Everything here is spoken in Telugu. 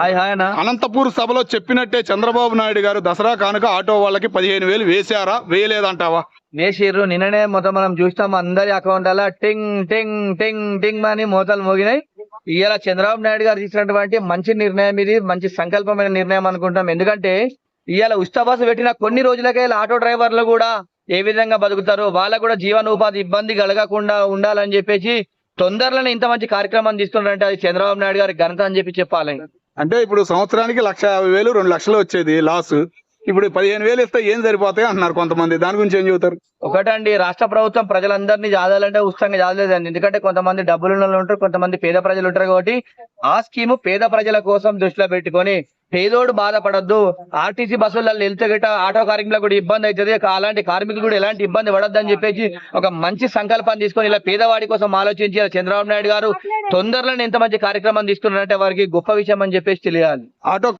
హాయ్ హాయ్ అన్న. అనంతపూర్ సభలో చెప్పినట్టే చంద్రబాబు నాయుడు గారు దసరా కానుక ఆటో వాళ్ళకి 15,000 వేశారా వేయలేదంటావా? వేసిర్రు. నిన్ననే మొత్తం మనం చూస్తాం, అందరి అకౌంట్ అలా టింగ్ టింగ్ టింగ్ టింగ్ అని మోతలు మోగినాయి. ఇవాళ చంద్రబాబు నాయుడు గారు తీసుకున్నటువంటి మంచి నిర్ణయం ఇది, మంచి సంకల్పమైన నిర్ణయం అనుకుంటాం. ఎందుకంటే ఇవాళ ఉచిత బస్సు పెట్టిన కొన్ని రోజులకే ఆటో డ్రైవర్లు కూడా ఏ విధంగా బతుకుతారు, వాళ్ళకు కూడా జీవనోపాధి ఇబ్బంది కలగకుండా ఉండాలని చెప్పేసి తొందరలోనే ఇంత మంచి కార్యక్రమం తీసుకున్నారంటే అది చంద్రబాబు నాయుడు గారి ఘనత అని చెప్పాలి. అంటే ఇప్పుడు సంవత్సరానికి 1,50,000 2 లక్షలు వచ్చేది లాస్, ఇప్పుడు 15,000 ఇస్తే ఏం సరిపోతాయి అంటున్నారు కొంతమంది. దాని గురించి ఏం చెబుతారు? ఒకటండి, రాష్ట్ర ప్రభుత్వం ప్రజలందరినీ జాదాలంటే ఉచితంగా జాదలేదండి. ఎందుకంటే కొంతమంది డబ్బులు ఉన్న వాళ్ళు ఉంటారు, కొంతమంది పేద ప్రజలు ఉంటారు. కాబట్టి ఆ స్కీము పేద ప్రజల కోసం దృష్టిలో పెట్టుకొని పేదోడు బాధపడద్దు, ఆర్టీసీ బస్సులలో వెళ్తే గట్ట ఆటో కార్మికులకు కూడా ఇబ్బంది అవుతుంది, అలాంటి కార్మికులు కూడా ఎలాంటి ఇబ్బంది పడద్దు అని చెప్పేసి ఒక మంచి సంకల్పాన్ని తీసుకొని ఇలా పేదవాడి కోసం ఆలోచించి చంద్రబాబు నాయుడు గారు తొందరలోనే ఎంత మంచి కార్యక్రమం తీసుకున్నారంటే వారికి గొప్ప విషయం అని చెప్పేసి తెలియాలి. ఆటో